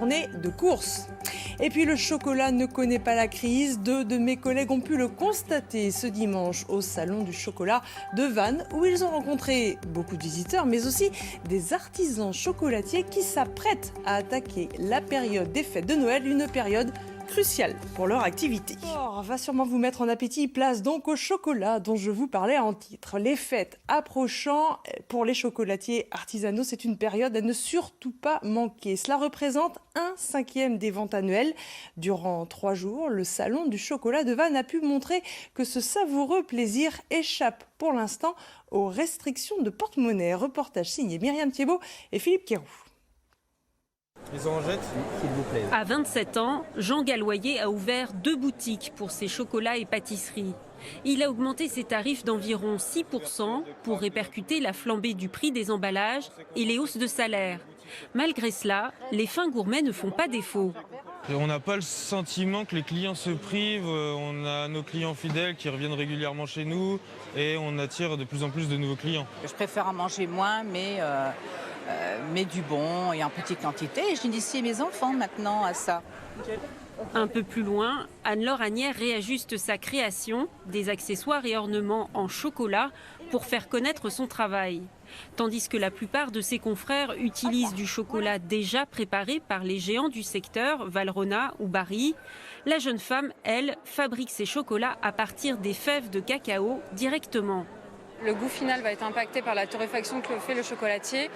journée de course. Et puis le chocolat ne connaît pas la crise. Deux de mes collègues ont pu le constater ce dimanche au salon du chocolat de Vannes, où ils ont rencontré beaucoup de visiteurs, mais aussi des artisans chocolatiers qui s'apprêtent à attaquer la période des fêtes de Noël, une période crucial pour leur activité. Va sûrement vous mettre en appétit. Place donc au chocolat dont je vous parlais en titre. Les fêtes approchant, pour les chocolatiers artisanaux, c'est une période à ne surtout pas manquer. Cela représente 1/5 des ventes annuelles. Durant 3 jours, le salon du chocolat de Vannes a pu montrer que ce savoureux plaisir échappe pour l'instant aux restrictions de porte-monnaie. Reportage signé Myriam Thiebaud et Philippe Quéroux. Les orangettes, s'il vous plaît. À 27 ans, Jean Galloyer a ouvert 2 boutiques pour ses chocolats et pâtisseries. Il a augmenté ses tarifs d'environ 6% pour répercuter la flambée du prix des emballages et les hausses de salaire. Malgré cela, les fins gourmets ne font pas défaut. On n'a pas le sentiment que les clients se privent. On a nos clients fidèles qui reviennent régulièrement chez nous et on attire de plus en plus de nouveaux clients. Je préfère en manger moins, mais du bon et en petite quantité. Et j'initie mes enfants maintenant à ça. Un peu plus loin, Anne-Laure Agnières réajuste sa création, des accessoires et ornements en chocolat pour faire connaître son travail. Tandis que la plupart de ses confrères utilisent du chocolat déjà préparé par les géants du secteur, Valrhona ou Barry, la jeune femme, elle, fabrique ses chocolats à partir des fèves de cacao directement. Le goût final va être impacté par la torréfaction que fait le chocolatier,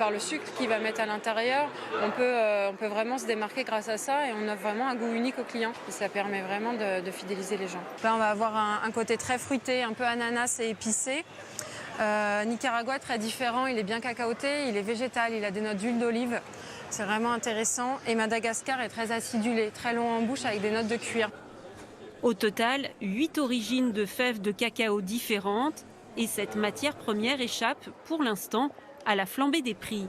par le sucre qu'il va mettre à l'intérieur. On peut vraiment se démarquer grâce à ça et on offre vraiment un goût unique aux clients. Et ça permet vraiment de fidéliser les gens. Là, on va avoir un côté très fruité, un peu ananas et épicé. Nicaragua, très différent, il est bien cacaoté, il est végétal, il a des notes d'huile d'olive. C'est vraiment intéressant. Et Madagascar est très acidulé, très long en bouche avec des notes de cuir. Au total, 8 origines de fèves de cacao différentes. Et cette matière première échappe, pour l'instant, à la flambée des prix.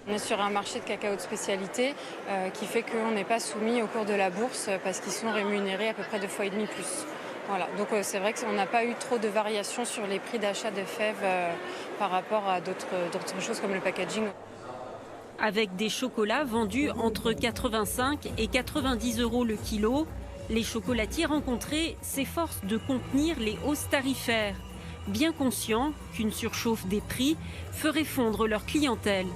On est sur un marché de cacao de spécialité qui fait qu'on n'est pas soumis au cours de la bourse parce qu'ils sont rémunérés à peu près 2,5 fois plus. Voilà. Donc c'est vrai qu'on n'a pas eu trop de variations sur les prix d'achat de fèves par rapport à d'autres choses comme le packaging. Avec des chocolats vendus entre 85 et 90 € le kilo, les chocolatiers rencontrés s'efforcent de contenir les hausses tarifaires, bien conscients qu'une surchauffe des prix ferait fondre leur clientèle.